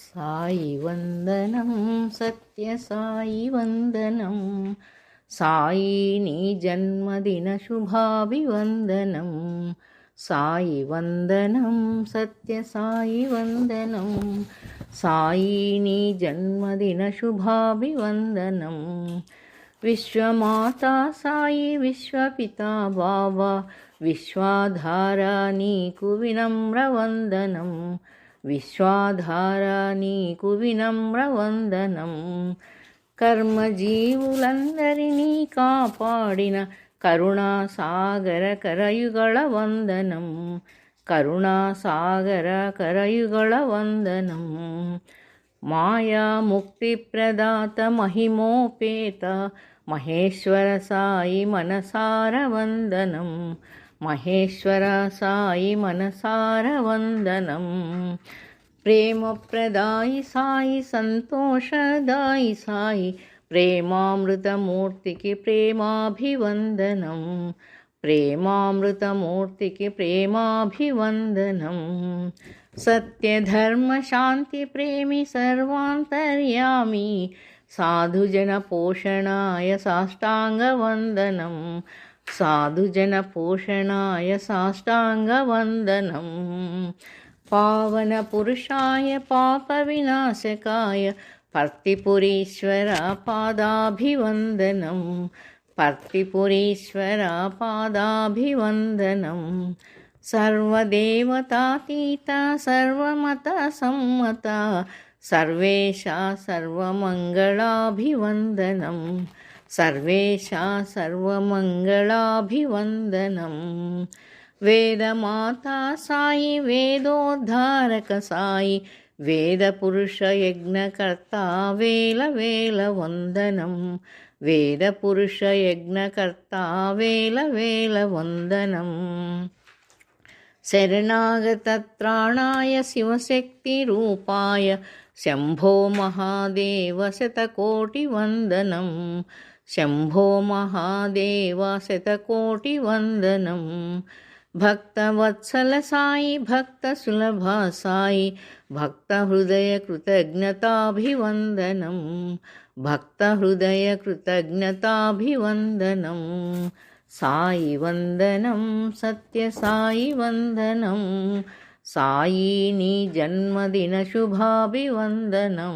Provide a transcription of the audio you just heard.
సాయి వందనం సత్య సాయి వందనం సాయి నీ జన్మదిన శుభాభివందనం సాయి వందనం సత్య సాయి వందనం సాయి నీ జన్మదిన శుభాభివందనం విశ్వమాతా సాయి విశ్వపితా బాబా విశ్వాధారా నీకు వినమ్ర వందనం విశ్వాధారా నీకు వినమ్ర వందనం కర్మజీవులందరినీ కాపాడిన కరుణాసాగర కరయుగళ వందనం కరుణాసాగర కరయుగళ వందనం మాయాముక్తి ప్రదాత మహిమోపేత మహేశ్వర సాయి మనసార వందనం మహేశ్వర సాయి మనసార వందనం ప్రేమప్రదాయి సాయి సంతోషదాయి సాయి ప్రేమామృతమూర్తికి ప్రేమాభివందనం ప్రేమామృతమూర్తికి ప్రేమాభివందనం సత్యధర్మ శాంతి ప్రేమి సర్వాంతర్యామి సాధుజన పోషణాయ సాష్టాంగవందనం సాధుజన పోషణాయ సాష్టాంగవందనం పావన పురుషాయ పాప వినాశకాయ పర్తిపురీశ్వర పాదాభివందనం పర్తిపురీశ్వర పాదాభివందనం సర్వదేవతాతీత సర్వమత సమ్మత సర్వేషా సర్వమంగళాభివందనం సర్వేషా సర్వమంగళాభివందనం వేదమాతా సాయి వేదోద్ధారక సాయి వేదపురుష యజ్ఞకర్త వేల వేల వందనం వేదపురుష యజ్ఞకర్త వేల వేల వందనం శరణాగతత్రాణాయ శివశక్తిరూపాయ శంభో మహాదేవ శతకోటివందనం శంభో మహాదేవ శతకోటివందనం భక్తవత్సల సాయి భక్త సులభ సాయి భక్త హృదయ కృతజ్ఞతాభివందనం భక్త హృదయ కృతజ్ఞతాభివందనం సాయి వందనం సత్య సాయి వందనం సాయి నీ జన్మదిన శుభాభివందనం